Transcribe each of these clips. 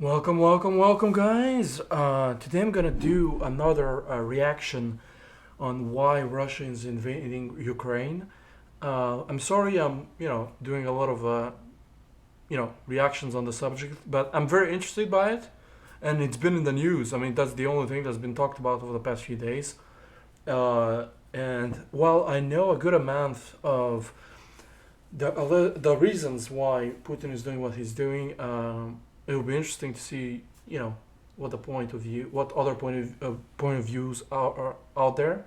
Welcome, guys. Today I'm gonna do another reaction on why Russia is invading Ukraine. I'm sorry, I'm doing a lot of reactions on the subject, but I'm very interested by it, and it's been in the news. I mean, that's the only thing that's been talked about over the past few days. And while I know a good amount of the reasons why Putin is doing what he's doing, it will be interesting to see, what the what other point of views are out there.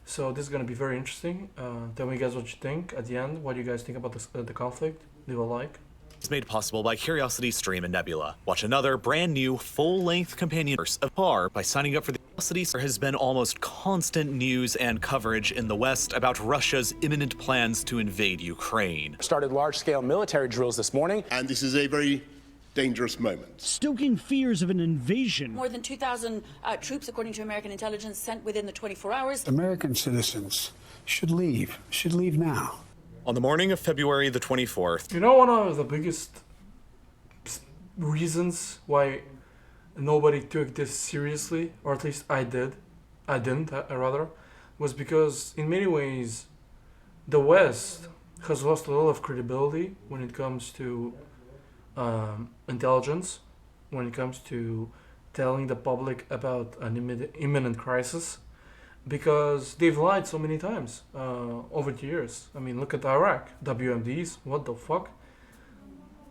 So this is going to be very interesting. Tell me, guys, what you think at the end. What do you guys think about the conflict? Leave a like. It's made possible by Curiosity Stream and Nebula. Watch another brand new full-length companion of par by signing up for the Curiosity. There has been almost constant news and coverage in the West about Russia's imminent plans to invade Ukraine. Started large-scale military drills this morning. And this is a very dangerous moment. Stoking fears of an invasion. More than 2,000 troops, according to American intelligence, sent within the 24 hours. American citizens should leave now. On the morning of February the 24th, One of the biggest reasons why nobody took this seriously, or at least I didn't, rather, was because in many ways the West has lost a lot of credibility when it comes to intelligence, when it comes to telling the public about an imminent crisis, because they've lied so many times over the years. I mean, look at Iraq, WMDs, what the fuck?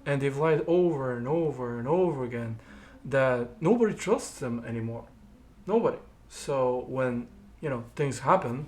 And they've lied over and over and over again that nobody trusts them anymore. Nobody. So when, things happen,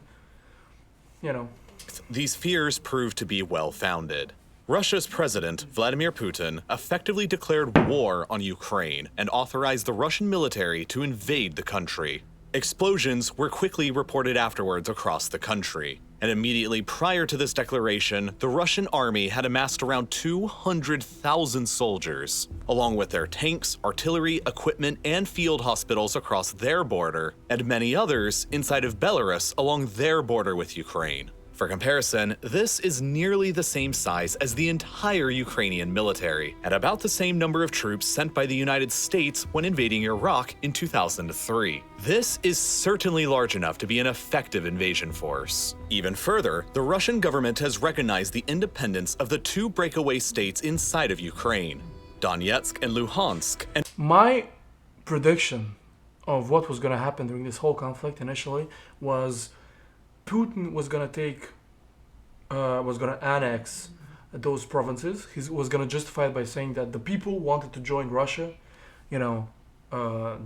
these fears proved to be well-founded. Russia's president, Vladimir Putin, effectively declared war on Ukraine and authorized the Russian military to invade the country. Explosions were quickly reported afterwards across the country, and immediately prior to this declaration, the Russian army had amassed around 200,000 soldiers, along with their tanks, artillery, equipment, and field hospitals across their border, and many others inside of Belarus along their border with Ukraine. For comparison, this is nearly the same size as the entire Ukrainian military, at about the same number of troops sent by the United States when invading Iraq in 2003. This is certainly large enough to be an effective invasion force. Even further, the Russian government has recognized the independence of the two breakaway states inside of Ukraine, Donetsk and Luhansk, and my prediction of what was going to happen during this whole conflict initially was Putin was gonna annex those provinces. He was gonna justify it by saying that the people wanted to join Russia. They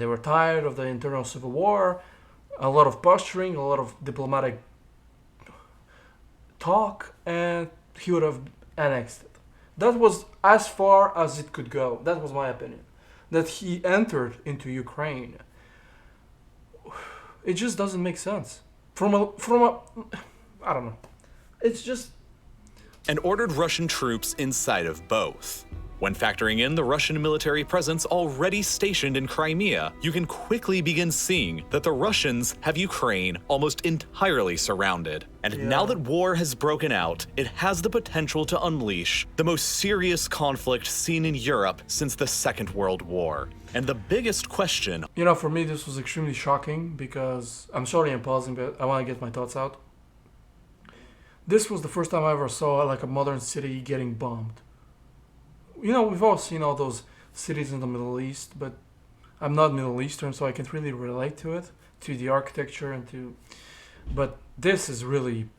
were tired of the internal civil war, a lot of posturing, a lot of diplomatic talk, and he would have annexed it. That was as far as it could go. That was my opinion. That he entered into Ukraine. It just doesn't make sense. From a, I don't know. It's just... and ordered Russian troops inside of both. When factoring in the Russian military presence already stationed in Crimea, you can quickly begin seeing that the Russians have Ukraine almost entirely surrounded. And now that war has broken out, it has the potential to unleash the most serious conflict seen in Europe since the Second World War. And the biggest question... for me this was extremely shocking because... I'm sorry I'm pausing, but I want to get my thoughts out. This was the first time I ever saw a modern city getting bombed. We've all seen all those cities in the Middle East, but I'm not Middle Eastern, so I can't really relate to it, to the architecture and to... But this is really...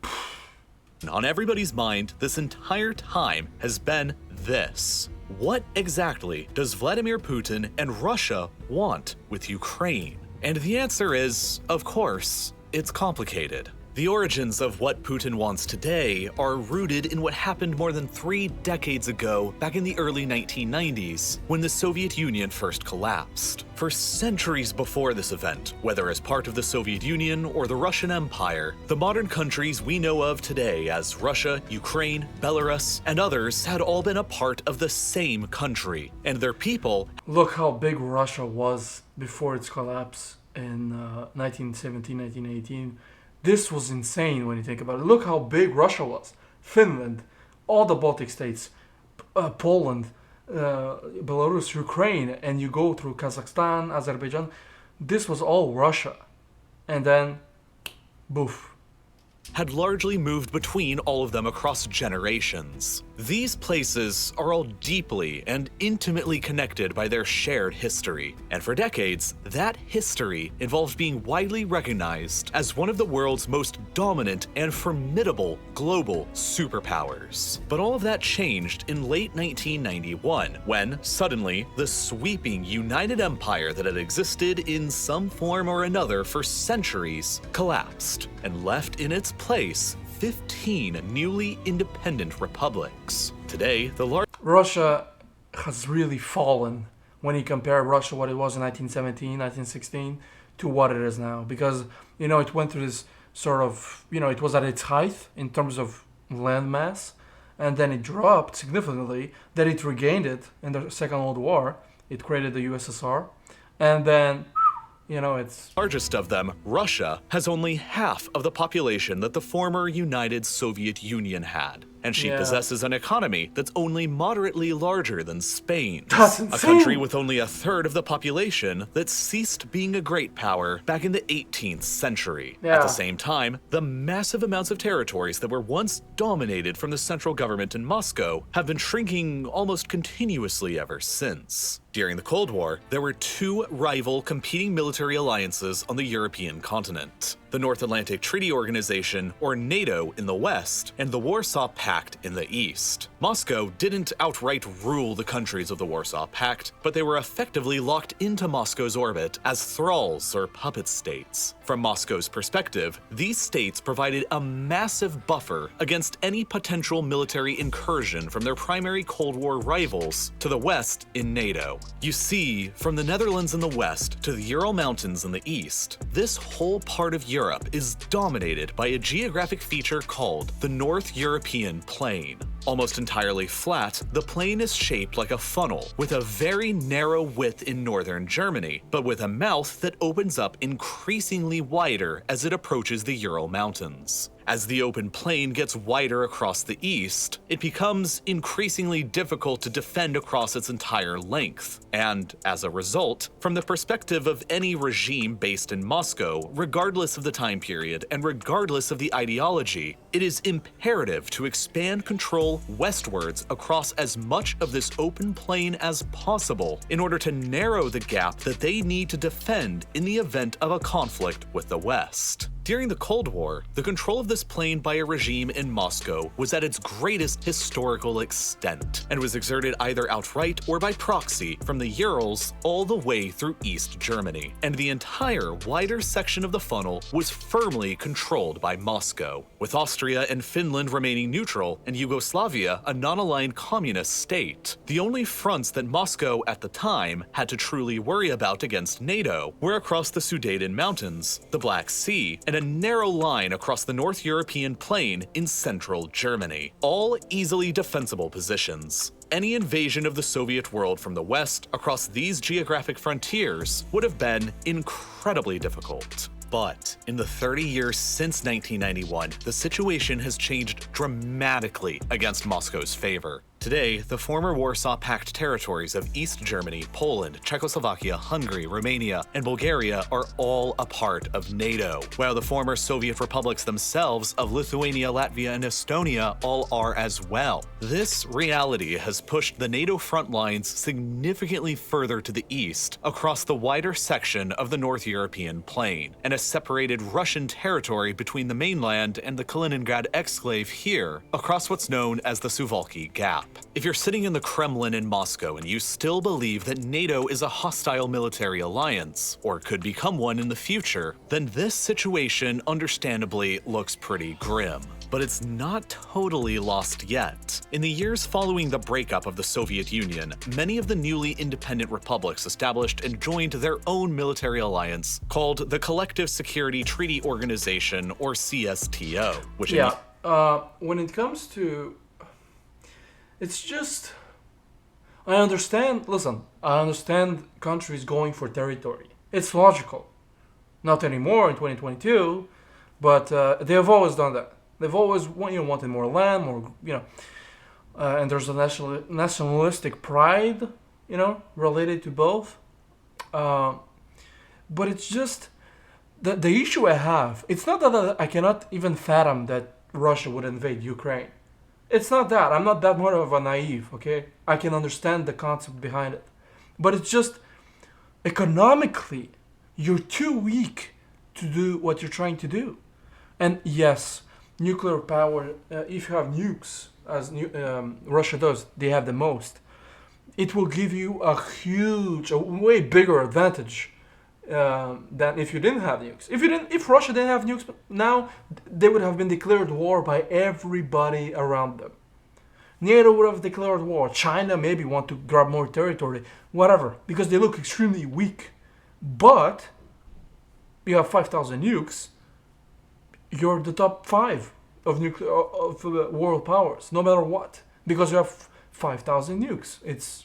on everybody's mind this entire time has been this. What exactly does Vladimir Putin and Russia want with Ukraine? And the answer is, of course, it's complicated. The origins of what Putin wants today are rooted in what happened more than 3 decades ago, back in the early 1990s, when the Soviet Union first collapsed. For centuries before this event, whether as part of the Soviet Union or the Russian Empire, the modern countries we know of today as Russia, Ukraine, Belarus, and others had all been a part of the same country, and their people... Look how big Russia was before its collapse in 1917, 1918. This was insane when you think about it. Look how big Russia was. Finland, all the Baltic states, Poland, Belarus, Ukraine, and you go through Kazakhstan, Azerbaijan, this was all Russia. And then, boof. Had largely moved between all of them across generations. These places are all deeply and intimately connected by their shared history, and for decades, that history involved being widely recognized as one of the world's most dominant and formidable global superpowers. But all of that changed in late 1991, when, suddenly, the sweeping United Empire that had existed in some form or another for centuries collapsed, and left in its place 15 newly independent republics. Today, Russia has really fallen when you compare Russia, what it was in 1917, 1916, to what it is now. Because, it went through this sort of, it was at its height in terms of land mass, and then it dropped significantly. Then it regained it in the Second World War. It created the USSR. And then, it's... largest of them, Russia, has only half of the population that the former United Soviet Union had. And she possesses an economy that's only moderately larger than Spain's. That's a insane. country with only a third of the population that ceased being a great power back in the 18th century. Yeah. At the same time, the massive amounts of territories that were once dominated from the central government in Moscow have been shrinking almost continuously ever since. During the Cold War, there were two rival competing military alliances on the European continent: the North Atlantic Treaty Organization, or NATO, in the West, and the Warsaw Pact in the East. Moscow didn't outright rule the countries of the Warsaw Pact, but they were effectively locked into Moscow's orbit as thralls or puppet states. From Moscow's perspective, these states provided a massive buffer against any potential military incursion from their primary Cold War rivals to the West in NATO. You see, from the Netherlands in the West to the Ural Mountains in the East, this whole part of Europe is dominated by a geographic feature called the North European Plain. Almost entirely flat, the plain is shaped like a funnel, with a very narrow width in northern Germany, but with a mouth that opens up increasingly wider as it approaches the Ural Mountains. As the open plain gets wider across the east, it becomes increasingly difficult to defend across its entire length. And as a result, from the perspective of any regime based in Moscow, regardless of the time period and regardless of the ideology, it is imperative to expand control westwards across as much of this open plain as possible in order to narrow the gap that they need to defend in the event of a conflict with the West. During the Cold War, the control of this plain by a regime in Moscow was at its greatest historical extent, and was exerted either outright or by proxy from the Urals all the way through East Germany. And the entire wider section of the funnel was firmly controlled by Moscow, with Austria and Finland remaining neutral and Yugoslavia a non-aligned communist state. The only fronts that Moscow at the time had to truly worry about against NATO were across the Sudeten Mountains, the Black Sea, and a narrow line across the North European plain in central Germany, all easily defensible positions. Any invasion of the Soviet world from the West across these geographic frontiers would have been incredibly difficult. But in the 30 years since 1991, the situation has changed dramatically against Moscow's favor. Today, the former Warsaw Pact territories of East Germany, Poland, Czechoslovakia, Hungary, Romania, and Bulgaria are all a part of NATO, while the former Soviet republics themselves of Lithuania, Latvia, and Estonia all are as well. This reality has pushed the NATO front lines significantly further to the east, across the wider section of the North European plain, and has separated Russian territory between the mainland and the Kaliningrad exclave here, across what's known as the Suwalki Gap. If you're sitting in the Kremlin in Moscow and you still believe that NATO is a hostile military alliance, or could become one in the future, then this situation understandably looks pretty grim. But it's not totally lost yet. In the years following the breakup of the Soviet Union, many of the newly independent republics established and joined their own military alliance called the Collective Security Treaty Organization, or CSTO, which when it comes to... It's just... I understand countries going for territory. It's logical. Not anymore in 2022, but they have always done that. They've always wanted more land, more, and there's a nationalistic pride, related to both. But it's just the issue I have. It's not that I cannot even fathom that Russia would invade Ukraine. It's not that. I'm not that more of a naive, okay? I can understand the concept behind it. But it's just economically, you're too weak to do what you're trying to do. And yes, nuclear power, if you have nukes, as Russia does, they have the most, it will give you a way bigger advantage than if you didn't have nukes. If Russia didn't have nukes now, they would have been declared war by everybody around them. NATO would have declared war. China maybe want to grab more territory, whatever, because they look extremely weak. But you have 5,000 nukes. You're the top 5 of world powers, no matter what, because you have 5,000 nukes.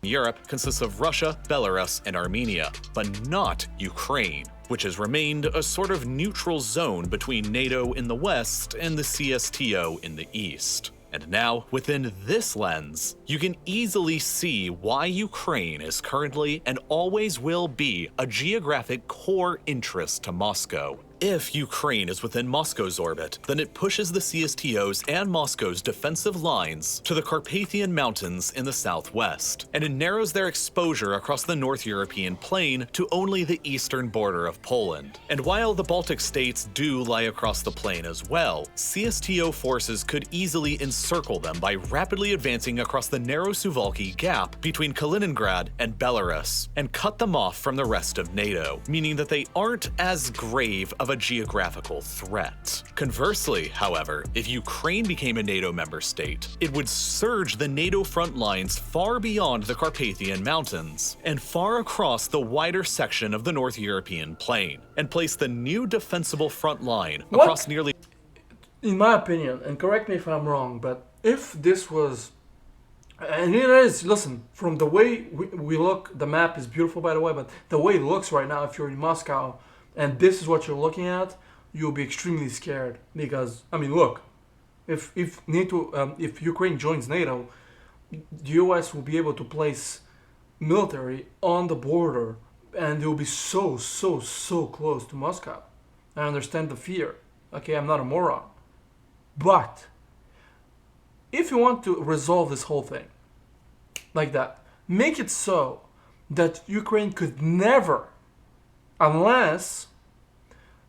Europe consists of Russia, Belarus, and Armenia, but not Ukraine, which has remained a sort of neutral zone between NATO in the west and the CSTO in the east. And now, within this lens, you can easily see why Ukraine is currently and always will be a geographic core interest to Moscow. If Ukraine is within Moscow's orbit, then it pushes the CSTO's and Moscow's defensive lines to the Carpathian Mountains in the southwest, and it narrows their exposure across the North European plain to only the eastern border of Poland. And while the Baltic states do lie across the plain as well, CSTO forces could easily encircle them by rapidly advancing across the narrow Suwalki Gap between Kaliningrad and Belarus, and cut them off from the rest of NATO, meaning that they aren't as grave of a geographical threat. Conversely, however, if Ukraine became a NATO member state, it would surge the NATO front lines far beyond the Carpathian Mountains and far across the wider section of the North European plain, and place the new defensible front line across nearly... In my opinion, and correct me if I'm wrong, but if this was... And it is, listen, from the way we look, the map is beautiful by the way, but the way it looks right now, if you're in Moscow, and this is what you're looking at, you'll be extremely scared. Because, look, if NATO, if Ukraine joins NATO, the US will be able to place military on the border, and they will be so close to Moscow. I understand the fear. Okay, I'm not a moron. But if you want to resolve this whole thing like that, make it so that Ukraine could never, unless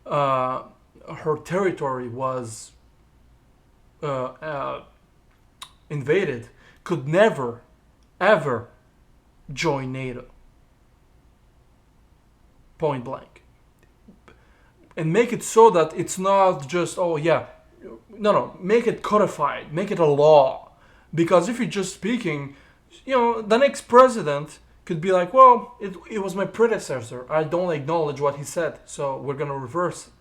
her territory was invaded, could never, ever join NATO. Point blank. And make it so that it's not just, no, make it codified, make it a law. Because if you're just speaking, the next president could be like, well, it was my predecessor. I don't acknowledge what he said, so we're going to reverse it.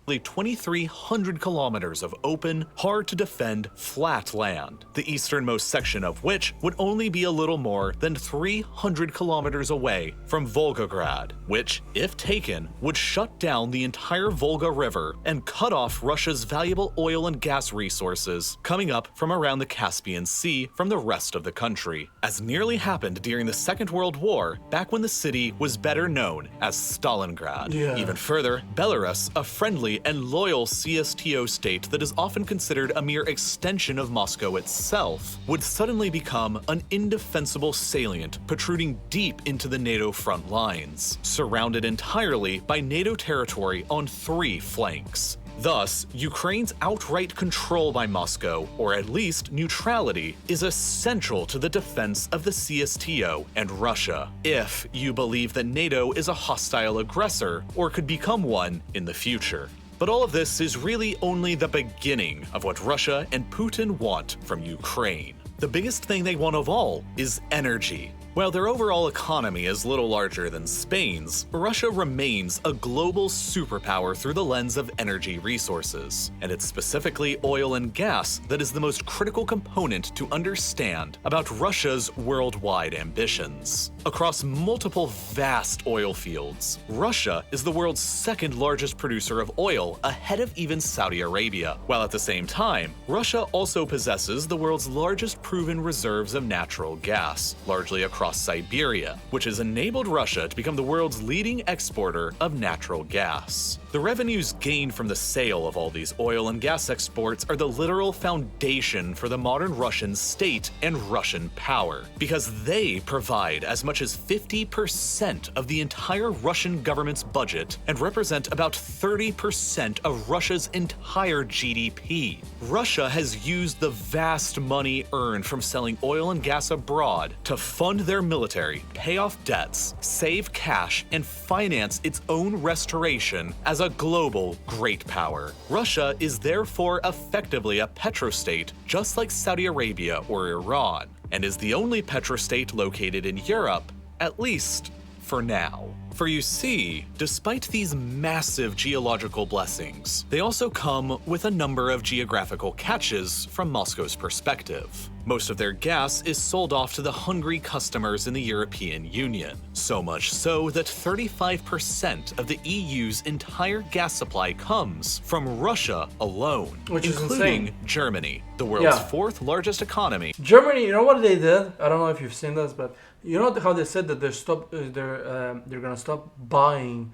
2,300 kilometers of open, hard-to-defend, flat land, the easternmost section of which would only be a little more than 300 kilometers away from Volgograd, which, if taken, would shut down the entire Volga River and cut off Russia's valuable oil and gas resources coming up from around the Caspian Sea from the rest of the country, as nearly happened during the Second World War, back when the city was better known as Stalingrad. Yeah. Even further, Belarus, a friendly and loyal CSTO state that is often considered a mere extension of Moscow itself, would suddenly become an indefensible salient protruding deep into the NATO front lines, surrounded entirely by NATO territory on 3 flanks. Thus, Ukraine's outright control by Moscow, or at least neutrality, is essential to the defense of the CSTO and Russia, if you believe that NATO is a hostile aggressor or could become one in the future. But all of this is really only the beginning of what Russia and Putin want from Ukraine. The biggest thing they want of all is energy. While their overall economy is little larger than Spain's, Russia remains a global superpower through the lens of energy resources, and it's specifically oil and gas that is the most critical component to understand about Russia's worldwide ambitions. Across multiple vast oil fields, Russia is the world's second largest producer of oil, ahead of even Saudi Arabia, while at the same time, Russia also possesses the world's largest proven reserves of natural gas, largely across Siberia, which has enabled Russia to become the world's leading exporter of natural gas. The revenues gained from the sale of all these oil and gas exports are the literal foundation for the modern Russian state and Russian power, because they provide as much as 50% of the entire Russian government's budget and represent about 30% of Russia's entire GDP. Russia has used the vast money earned from selling oil and gas abroad to fund their military, pay off debts, save cash, and finance its own restoration as a global great power. Russia is therefore effectively a petrostate, just like Saudi Arabia or Iran, and is the only petrostate located in Europe, at least for now. For you see, despite these massive geological blessings, they also come with a number of geographical catches from Moscow's perspective. Most of their gas is sold off to the hungry customers in the European Union, so much so that 35% of the EU's entire gas supply comes from Russia alone, Which is including insane. Germany, the world's Yeah. fourth largest economy. Germany, you know what they did? I don't know if you've seen this, but you know how they said that they're gonna stop buying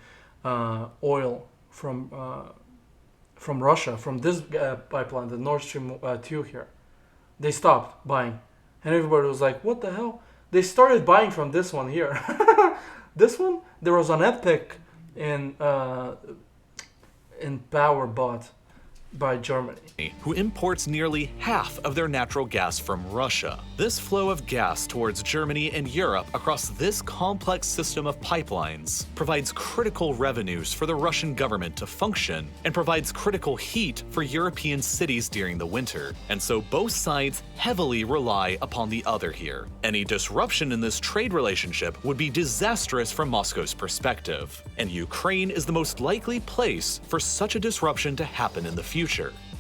oil from Russia, from this pipeline, the Nord Stream 2 here. They stopped buying, and everybody was like, "What the hell?" They started buying from this one here. This one, there was an epic in power bought by Germany, who imports nearly half of their natural gas from Russia. This flow of gas towards Germany and Europe across this complex system of pipelines provides critical revenues for the Russian government to function and provides critical heat for European cities during the winter. And so both sides heavily rely upon the other here. Any disruption in this trade relationship would be disastrous from Moscow's perspective, and Ukraine is the most likely place for such a disruption to happen in the future.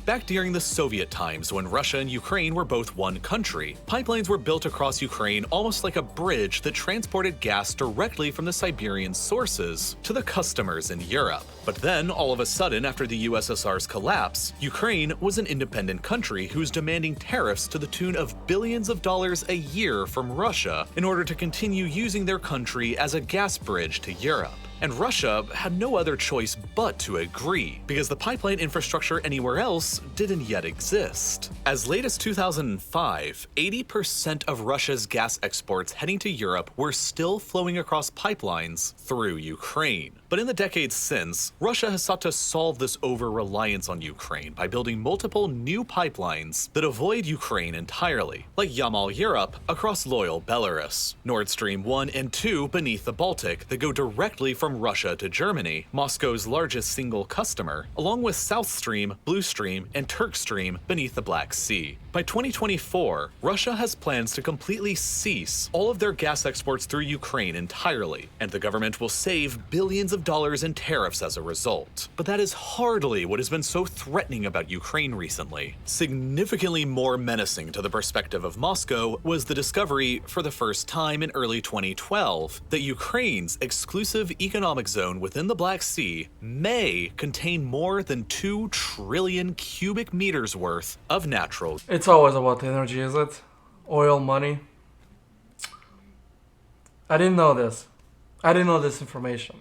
Back during the Soviet times, when Russia and Ukraine were both one country, pipelines were built across Ukraine almost like a bridge that transported gas directly from the Siberian sources to the customers in Europe. But then, all of a sudden, after the USSR's collapse, Ukraine was an independent country who was demanding tariffs to the tune of billions of dollars a year from Russia in order to continue using their country as a gas bridge to Europe. And Russia had no other choice but to agree, because the pipeline infrastructure anywhere else didn't yet exist. As late as 2005, 80% of Russia's gas exports heading to Europe were still flowing across pipelines through Ukraine. But in the decades since, Russia has sought to solve this over-reliance on Ukraine by building multiple new pipelines that avoid Ukraine entirely, like Yamal Europe across loyal Belarus, Nord Stream 1 and 2 beneath the Baltic that go directly from Russia to Germany, Moscow's largest single customer, along with South Stream, Blue Stream, and Turk Stream beneath the Black Sea. By 2024, Russia has plans to completely cease all of their gas exports through Ukraine entirely, and the government will save billions of dollars in tariffs as a result. But that is hardly what has been so threatening about Ukraine recently. Significantly more menacing to the perspective of Moscow was the discovery, for the first time in early 2012, that Ukraine's exclusive economic zone within the Black Sea may contain more than 2 trillion cubic meters worth of natural It's always about energy, is it? Oil, money. I didn't know this. I didn't know this information.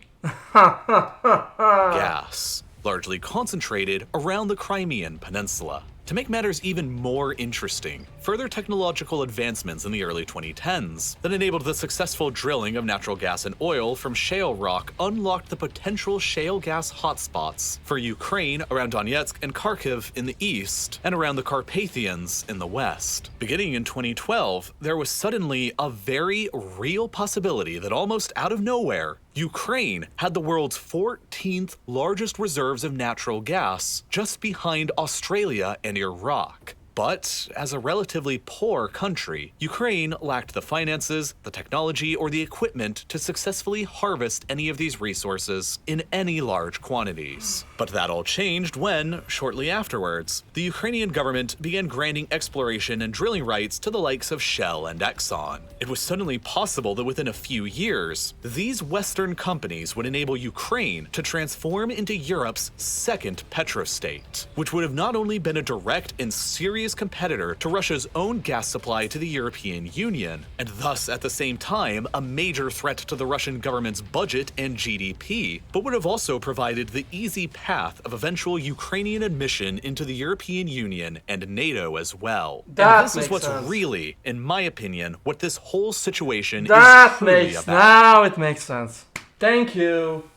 gas, largely concentrated around the Crimean Peninsula. To make matters even more interesting, further technological advancements in the early 2010s that enabled the successful drilling of natural gas and oil from shale rock unlocked the potential shale gas hotspots for Ukraine around Donetsk and Kharkiv in the east and around the Carpathians in the west. Beginning in 2012, there was suddenly a very real possibility that almost out of nowhere, Ukraine had the world's 14th largest reserves of natural gas, just behind Australia and Iraq. But as a relatively poor country, Ukraine lacked the finances, the technology, or the equipment to successfully harvest any of these resources in any large quantities. But that all changed when, shortly afterwards, the Ukrainian government began granting exploration and drilling rights to the likes of Shell and Exxon. It was suddenly possible that within a few years, these Western companies would enable Ukraine to transform into Europe's second petrostate, which would have not only been a direct and serious competitor to Russia's own gas supply to the European Union, and thus at the same time a major threat to the Russian government's budget and GDP, but would have also provided the easy path of eventual Ukrainian admission into the European Union and NATO as well. That And this is makes what's sense. really, in my opinion, what this whole situation That is truly makes, about. now it makes sense. Thank you.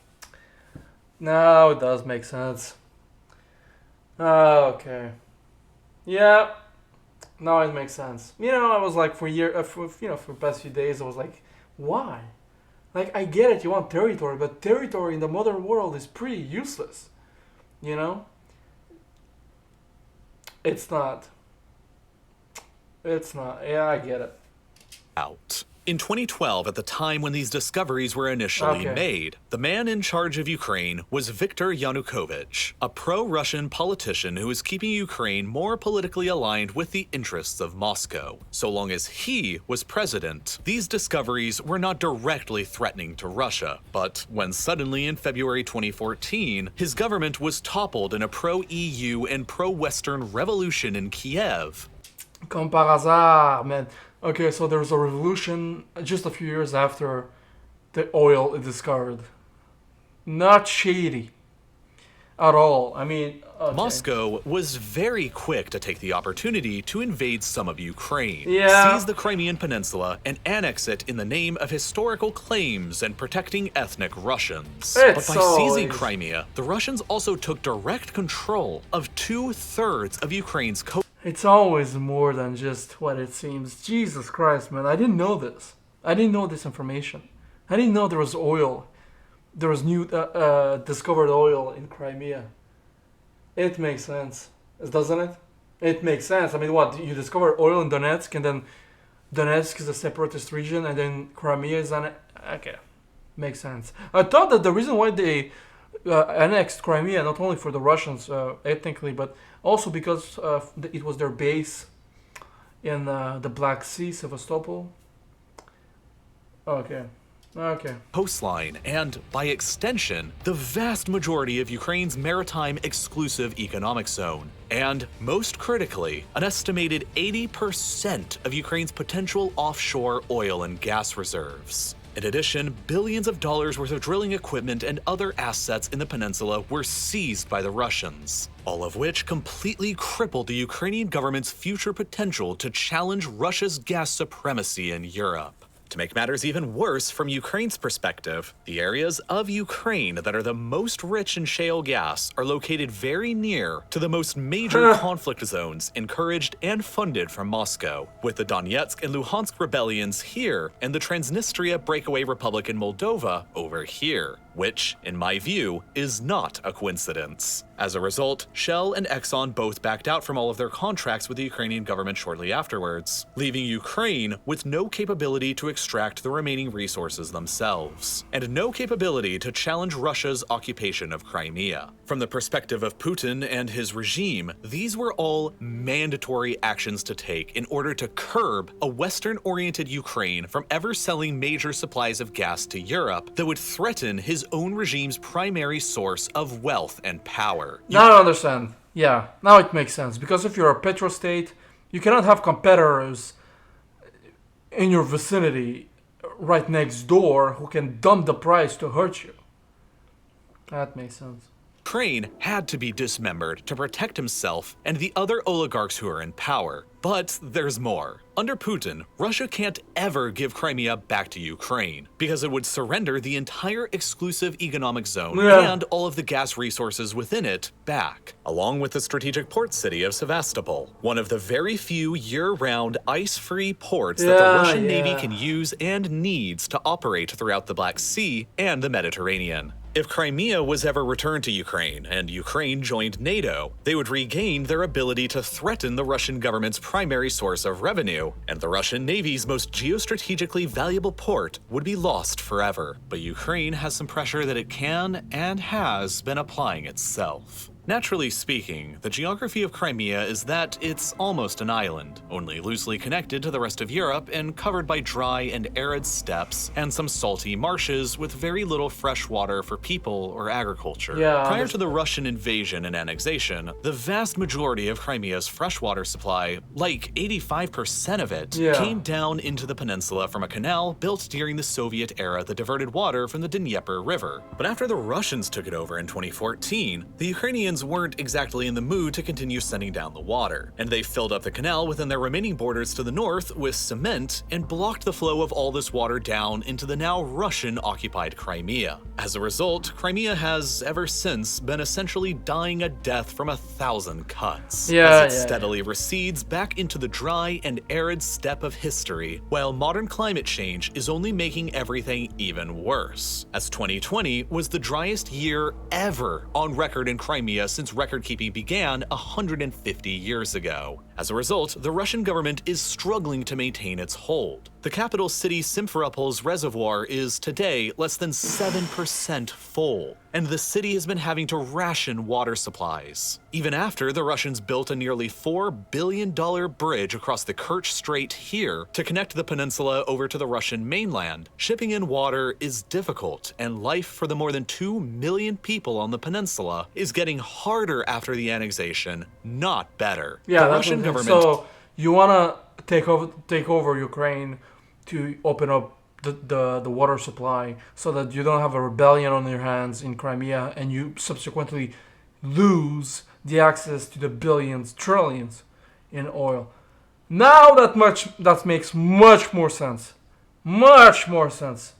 Now it does make sense. Okay. Yeah. Now it makes sense. You know, I was like for the past few days, I was like, why? Like, I get it, you want territory, but territory in the modern world is pretty useless. You know? It's not. It's not. Yeah, I get it. Out. In 2012, at the time when these discoveries were initially Okay. made, the man in charge of Ukraine was Viktor Yanukovych, a pro-Russian politician who was keeping Ukraine more politically aligned with the interests of Moscow. So long as he was president, these discoveries were not directly threatening to Russia. But when suddenly in February 2014, his government was toppled in a pro-EU and pro-Western revolution in Kiev, Comme par hasard, man. Okay, so there was a revolution just a few years after the oil is discovered. Not shady at all. I mean, okay. Moscow was very quick to take the opportunity to invade some of Ukraine, Yeah. seize the Crimean Peninsula, and annex it in the name of historical claims and protecting ethnic Russians. But by seizing Crimea, the Russians also took direct control of 2/3 of Ukraine's coast. It's always more than just what it seems. Jesus Christ, man. I didn't know this. I didn't know this information. I didn't know there was oil. There was new discovered oil in Crimea. It makes sense, doesn't it? It makes sense. I mean, what? You discover oil in Donetsk, and then Donetsk is a separatist region, and then Crimea is on it. Okay. Makes sense. I thought that the reason why they annexed Crimea, not only for the Russians ethnically, but also because it was their base in the Black Sea, Sevastopol. Okay. Coastline and, by extension, the vast majority of Ukraine's maritime exclusive economic zone. And, most critically, an estimated 80% of Ukraine's potential offshore oil and gas reserves. In addition, billions of dollars worth of drilling equipment and other assets in the peninsula were seized by the Russians, all of which completely crippled the Ukrainian government's future potential to challenge Russia's gas supremacy in Europe. To make matters even worse from Ukraine's perspective, the areas of Ukraine that are the most rich in shale gas are located very near to the most major conflict zones encouraged and funded from Moscow, with the Donetsk and Luhansk rebellions here and the Transnistria breakaway republic in Moldova over here, which, in my view, is not a coincidence. As a result, Shell and Exxon both backed out from all of their contracts with the Ukrainian government shortly afterwards, leaving Ukraine with no capability to extract the remaining resources themselves, and no capability to challenge Russia's occupation of Crimea. From the perspective of Putin and his regime, these were all mandatory actions to take in order to curb a Western-oriented Ukraine from ever selling major supplies of gas to Europe that would threaten his own regime's primary source of wealth and power. Now I understand. Yeah, now it makes sense. Because if you're a petrostate, you cannot have competitors in your vicinity right next door who can dump the price to hurt you. That makes sense. Ukraine had to be dismembered to protect himself and the other oligarchs who are in power. But there's more. Under Putin, Russia can't ever give Crimea back to Ukraine because it would surrender the entire exclusive economic zone and all of the gas resources within it back, along with the strategic port city of Sevastopol, one of the very few year-round ice-free ports that the Russian Navy can use and needs to operate throughout the Black Sea and the Mediterranean. If Crimea was ever returned to Ukraine and Ukraine joined NATO, they would regain their ability to threaten the Russian government's primary source of revenue, and the Russian Navy's most geostrategically valuable port would be lost forever. But Ukraine has some pressure that it can and has been applying itself. Naturally speaking, the geography of Crimea is that it's almost an island, only loosely connected to the rest of Europe and covered by dry and arid steppes and some salty marshes with very little fresh water for people or agriculture. Prior to the Russian invasion and annexation, the vast majority of Crimea's freshwater supply, like 85% of it, came down into the peninsula from a canal built during the Soviet era that diverted water from the Dnieper River. But after the Russians took it over in 2014, the Ukrainians weren't exactly in the mood to continue sending down the water, and they filled up the canal within their remaining borders to the north with cement and blocked the flow of all this water down into the now Russian-occupied Crimea. As a result, Crimea has ever since been essentially dying a death from 1,000 cuts, as it steadily recedes back into the dry and arid steppe of history, while modern climate change is only making everything even worse, as 2020 was the driest year ever on record in Crimea since record-keeping began 150 years ago. As a result, the Russian government is struggling to maintain its hold. The capital city Simferopol's reservoir is today less than 7% full, and the city has been having to ration water supplies, even after the Russians built a nearly $4 billion bridge across the Kerch Strait here to connect the peninsula over to the Russian mainland. Shipping in water is difficult, and life for the more than 2 million people on the peninsula is getting harder after the annexation, not better. The Russian government. So you wanna take over Ukraine to open up the water supply so that you don't have a rebellion on your hands in Crimea and you subsequently lose the access to the billions, trillions in oil. Now that makes much more sense. Much more sense.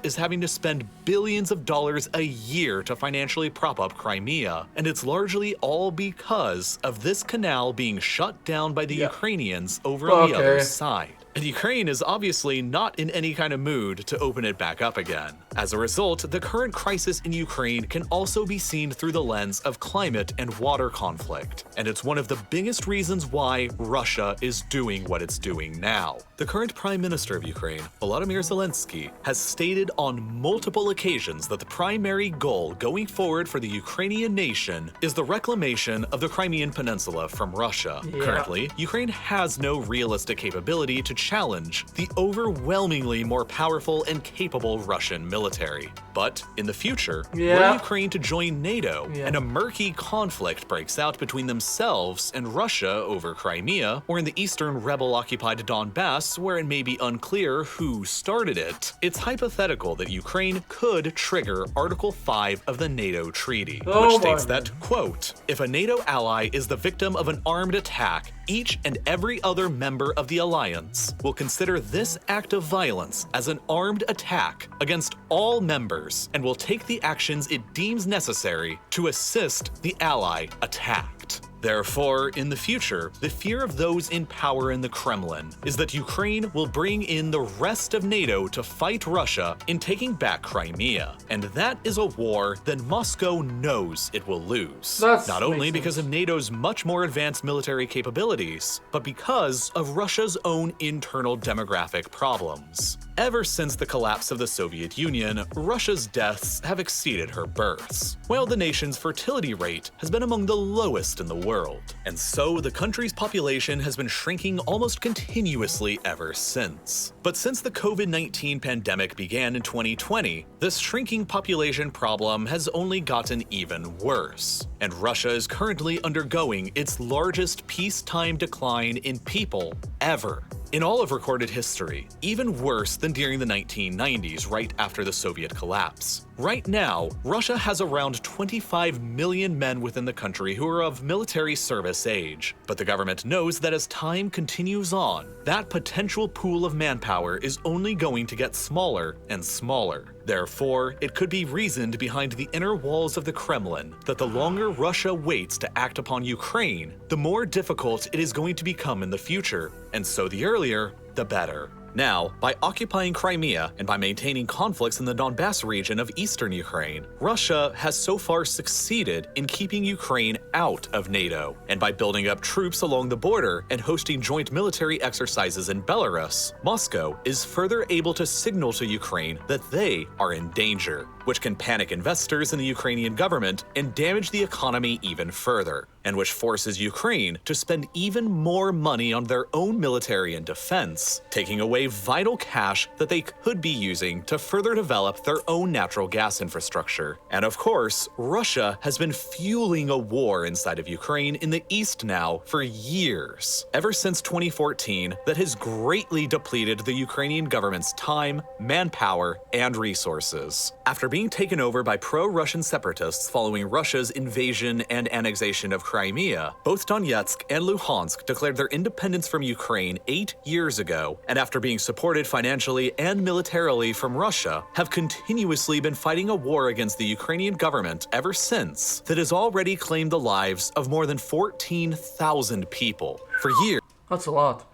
Is having to spend billions of dollars a year to financially prop up Crimea, and it's largely all because of this canal being shut down by the Ukrainians over on the other side. And Ukraine is obviously not in any kind of mood to open it back up again. As a result, the current crisis in Ukraine can also be seen through the lens of climate and water conflict, and it's one of the biggest reasons why Russia is doing what it's doing now. The current Prime Minister of Ukraine, Volodymyr Zelensky, has stated on multiple occasions that the primary goal going forward for the Ukrainian nation is the reclamation of the Crimean Peninsula from Russia. Currently, Ukraine has no realistic capability to challenge the overwhelmingly more powerful and capable Russian military. But in the future, were Ukraine to join NATO and a murky conflict breaks out between themselves and Russia over Crimea, or in the eastern rebel-occupied Donbass where it may be unclear who started it, it's hypothetical that Ukraine could trigger Article 5 of the NATO treaty, which states that, quote, if a NATO ally is the victim of an armed attack, each and every other member of the alliance will consider this act of violence as an armed attack against all members and will take the actions it deems necessary to assist the ally attacked. Therefore, in the future, the fear of those in power in the Kremlin is that Ukraine will bring in the rest of NATO to fight Russia in taking back Crimea. And that is a war that Moscow knows it will lose. Not only because of NATO's much more advanced military capabilities, but because of Russia's own internal demographic problems. Ever since the collapse of the Soviet Union, Russia's deaths have exceeded her births, while the nation's fertility rate has been among the lowest in the world. And so the country's population has been shrinking almost continuously ever since. But since the COVID-19 pandemic began in 2020, this shrinking population problem has only gotten even worse. And Russia is currently undergoing its largest peacetime decline in people ever. In all of recorded history, even worse than during the 1990s right after the Soviet collapse. Right now, Russia has around 25 million men within the country who are of military service age. But the government knows that as time continues on, that potential pool of manpower is only going to get smaller and smaller. Therefore, it could be reasoned behind the inner walls of the Kremlin that the longer Russia waits to act upon Ukraine, the more difficult it is going to become in the future. And so the earlier, the better. Now, by occupying Crimea and by maintaining conflicts in the Donbass region of eastern Ukraine, Russia has so far succeeded in keeping Ukraine out of NATO. And by building up troops along the border and hosting joint military exercises in Belarus, Moscow is further able to signal to Ukraine that they are in danger, which can panic investors in the Ukrainian government and damage the economy even further, and which forces Ukraine to spend even more money on their own military and defense, taking away vital cash that they could be using to further develop their own natural gas infrastructure. And of course, Russia has been fueling a war inside of Ukraine in the east now for years, ever since 2014, that has greatly depleted the Ukrainian government's time, manpower, and resources. After being taken over by pro-Russian separatists following Russia's invasion and annexation of Crimea, both Donetsk and Luhansk declared their independence from Ukraine 8 years ago, and after being supported financially and militarily from Russia, have continuously been fighting a war against the Ukrainian government ever since that has already claimed the lives of more than 14,000 people. For years. That's a lot.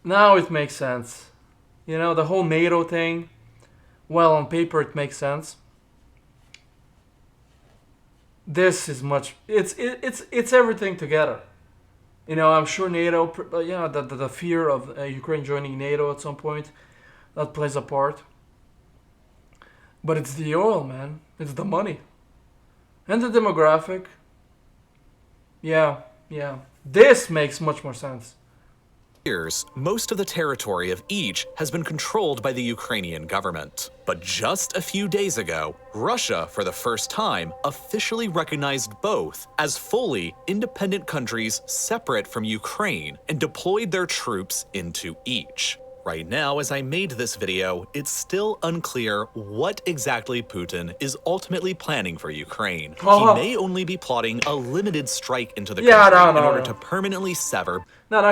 Now it makes sense. You know, the whole NATO thing, well, on paper it makes sense. This is much, it's everything together. You know, I'm sure NATO, the fear of Ukraine joining NATO at some point, that plays a part. But it's the oil, man. It's the money. And the demographic. Yeah. This makes much more sense. Years, most of the territory of each has been controlled by the Ukrainian government. But just a few days ago, Russia, for the first time, officially recognized both as fully independent countries separate from Ukraine and deployed their troops into each. Right now, as I made this video, it's still unclear what exactly Putin is ultimately planning for Ukraine. He may only be plotting a limited strike into the country in order to permanently sever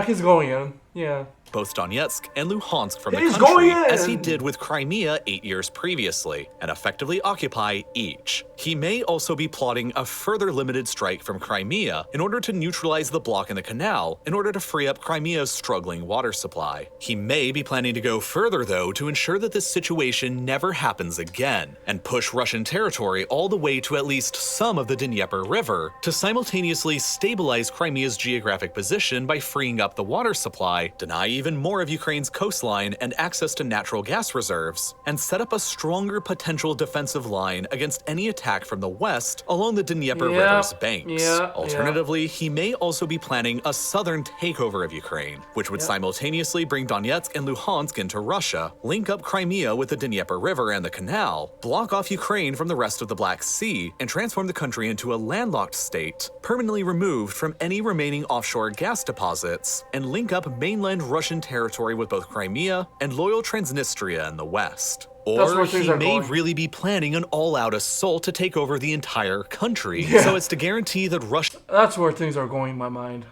He's going in. Yeah. both Donetsk and Luhansk from the country, as he did with Crimea 8 years previously, and effectively occupy each. He may also be plotting a further limited strike from Crimea in order to neutralize the block in the canal in order to free up Crimea's struggling water supply. He may be planning to go further, though, to ensure that this situation never happens again, and push Russian territory all the way to at least some of the Dnieper River to simultaneously stabilize Crimea's geographic position by freeing up the water supply, deny even more of Ukraine's coastline and access to natural gas reserves, and set up a stronger potential defensive line against any attack from the west along the Dnieper River's banks. Alternatively, he may also be planning a southern takeover of Ukraine, which would simultaneously bring Donetsk and Luhansk into Russia, link up Crimea with the Dnieper River and the canal, block off Ukraine from the rest of the Black Sea, and transform the country into a landlocked state, permanently removed from any remaining offshore gas deposits, and link up mainland Russian territory with both Crimea and loyal Transnistria in the west. Or he may really be planning an all-out assault to take over the entire country, so as to guarantee that Russia... That's where things are going in my mind.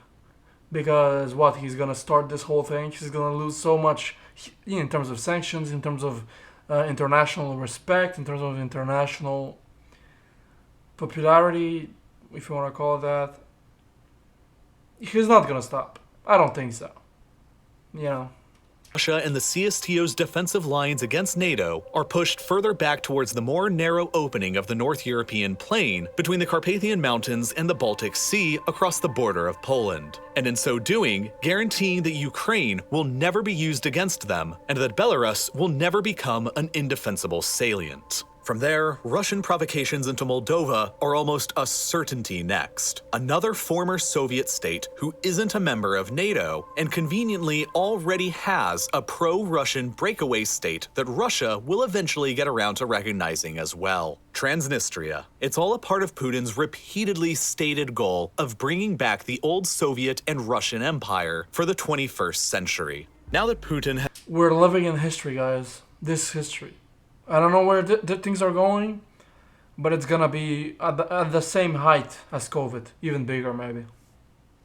Because he's gonna start this whole thing, he's gonna lose so much in terms of sanctions, in terms of international respect, in terms of international popularity, if you want to call it that. He's not gonna stop. I don't think so. You know. Russia and the CSTO's defensive lines against NATO are pushed further back towards the more narrow opening of the North European plain between the Carpathian Mountains and the Baltic Sea across the border of Poland, and in so doing, guaranteeing that Ukraine will never be used against them and that Belarus will never become an indefensible salient. From there, Russian provocations into Moldova are almost a certainty next. Another former Soviet state who isn't a member of NATO and conveniently already has a pro-Russian breakaway state that Russia will eventually get around to recognizing as well. Transnistria. It's all a part of Putin's repeatedly stated goal of bringing back the old Soviet and Russian empire for the 21st century. Now that Putin We're living in history, guys. This history. I don't know where things are going, but it's gonna be at the same height as COVID, even bigger maybe.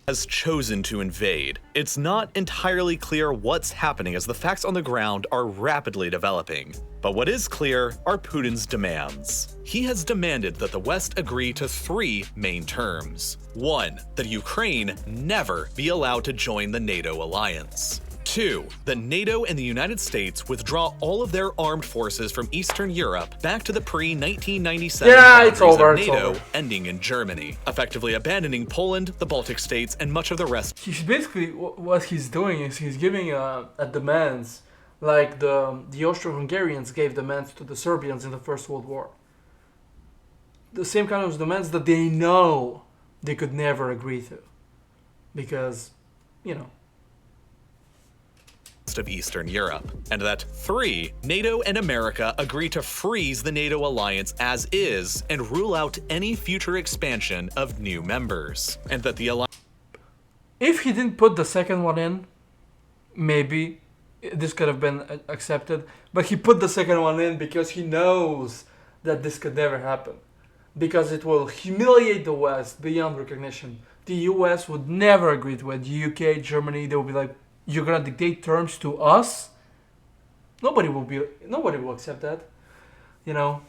Has chosen to invade. It's not entirely clear what's happening as the facts on the ground are rapidly developing. But what is clear are Putin's demands. He has demanded that the West agree to 3 main terms. 1. That Ukraine never be allowed to join the NATO alliance. 2. That NATO and the United States withdraw all of their armed forces from Eastern Europe back to the pre-1997 Yeah, it's boundaries over, of it's NATO, over. ending in Germany, effectively abandoning Poland, the Baltic states, and much of the rest He's basically what he's doing is he's giving a demands like the Austro-Hungarians gave demands to the Serbians in the First World War. The same kind of demands that they know they could never agree to, because, you know. of Eastern Europe. And that 3. NATO and America agree to freeze the NATO alliance as is and rule out any future expansion of new members. And that the alliance If he didn't put the second one in, maybe this could have been accepted. But he put the second one in because he knows that this could never happen. Because it will humiliate the West beyond recognition. The US would never agree to it. The UK, Germany, they will be like, you're gonna dictate terms to us? Nobody will accept that. You know?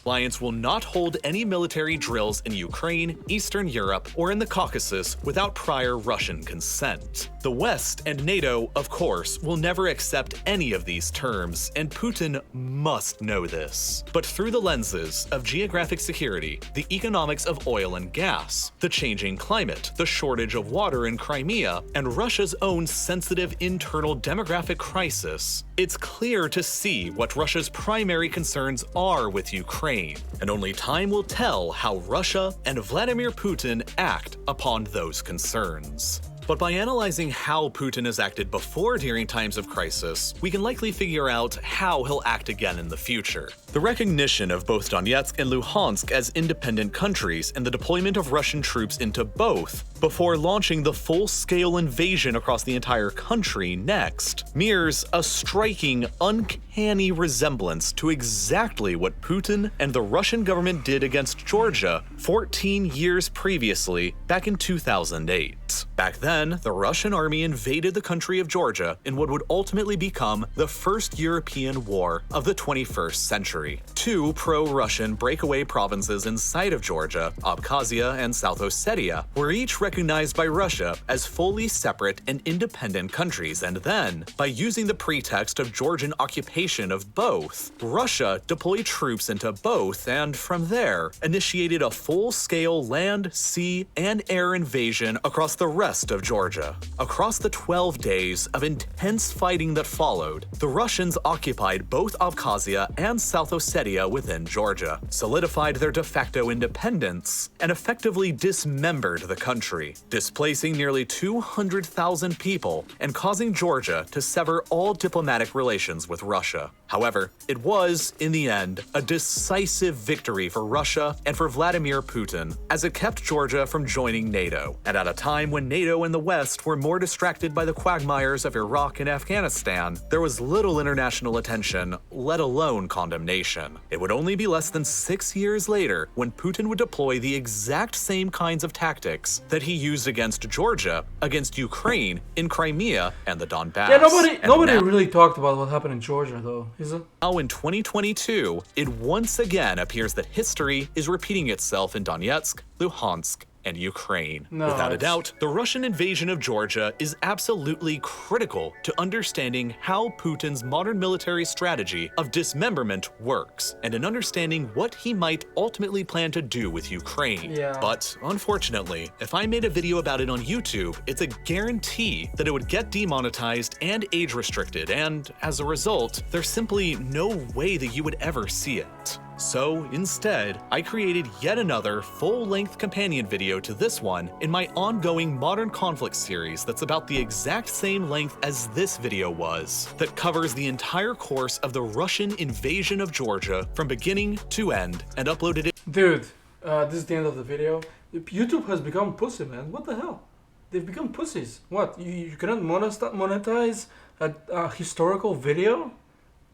alliance will not hold any military drills in Ukraine, Eastern Europe, or in the Caucasus without prior Russian consent. The West and NATO, of course, will never accept any of these terms, and Putin must know this. But through the lenses of geographic security, the economics of oil and gas, the changing climate, the shortage of water in Crimea, and Russia's own sensitive internal demographic crisis, it's clear to see what Russia's primary concerns are with Ukraine, and only time will tell how Russia and Vladimir Putin act upon those concerns. But by analyzing how Putin has acted before during times of crisis, we can likely figure out how he'll act again in the future. The recognition of both Donetsk and Luhansk as independent countries and the deployment of Russian troops into both, before launching the full-scale invasion across the entire country next, mirrors a striking, uncanny resemblance to exactly what Putin and the Russian government did against Georgia 14 years previously, back in 2008. Back then, the Russian army invaded the country of Georgia in what would ultimately become the first European war of the 21st century. Two pro-Russian breakaway provinces inside of Georgia, Abkhazia and South Ossetia, were each recognized by Russia as fully separate and independent countries, and then, by using the pretext of Georgian occupation of both, Russia deployed troops into both and, from there, initiated a full-scale land, sea, and air invasion across the rest of Georgia. Across the 12 days of intense fighting that followed, the Russians occupied both Abkhazia and South Ossetia within Georgia, solidified their de facto independence, and effectively dismembered the country, displacing nearly 200,000 people and causing Georgia to sever all diplomatic relations with Russia. However, it was, in the end, a decisive victory for Russia and for Vladimir Putin, as it kept Georgia from joining NATO, and at a time when NATO and the West were more distracted by the quagmires of Iraq and Afghanistan, there was little international attention, let alone condemnation. It would only be less than 6 years later when Putin would deploy the exact same kinds of tactics that he used against Georgia, against Ukraine, in Crimea, and the Donbass. Yeah, And nobody now- really talked about what happened in Georgia, though, is it? Now in 2022, it once again appears that history is repeating itself in Donetsk, Luhansk, and Ukraine. No, Without a it's- doubt, the Russian invasion of Georgia is absolutely critical to understanding how Putin's modern military strategy of dismemberment works, and in understanding what he might ultimately plan to do with Ukraine. Yeah. But unfortunately, if I made a video about it on YouTube, it's a guarantee that it would get demonetized and age restricted, and as a result, there's simply no way that you would ever see it. So instead, I created yet another full-length companion video to this one in my ongoing Modern Conflict series that's about the exact same length as this video was, that covers the entire course of the Russian invasion of Georgia from beginning to end, and uploaded it. Dude, this is the end of the video. YouTube has become pussy, man. What the hell? They've become pussies. What? You cannot monetize a historical video?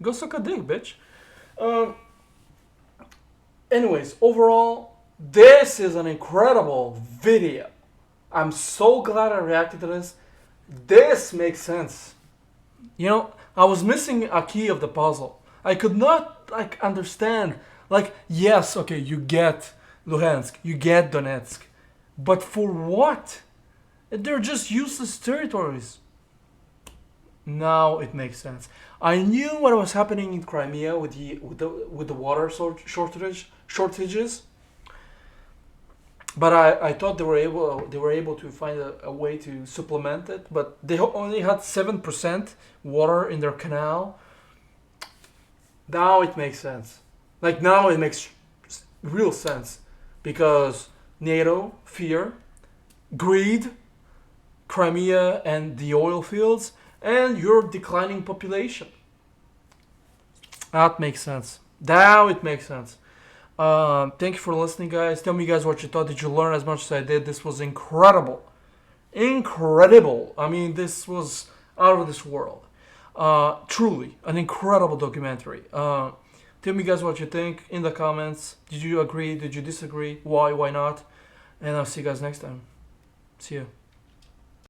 Go suck a dick, bitch. Anyways, overall, this is an incredible video. I'm so glad I reacted to this. This makes sense. You know, I was missing a key of the puzzle. I could not, understand. Yes, okay, you get Luhansk, you get Donetsk. But for what? They're just useless territories. Now it makes sense. I knew what was happening in Crimea with the water shortages, but I thought they were able to find a way to supplement it. But they only had 7% water in their canal. Now it makes sense. Like now it makes real sense because NATO, fear, greed, Crimea and the oil fields, and your declining population. That makes sense. Now it makes sense. Thank you for listening, guys. Tell me, guys, what you thought. Did you learn as much as I did? This was incredible. Incredible. I mean, this was out of this world. Truly, an incredible documentary. Tell me, guys, what you think in the comments. Did you agree? Did you disagree? Why not? And I'll see you guys next time. See you.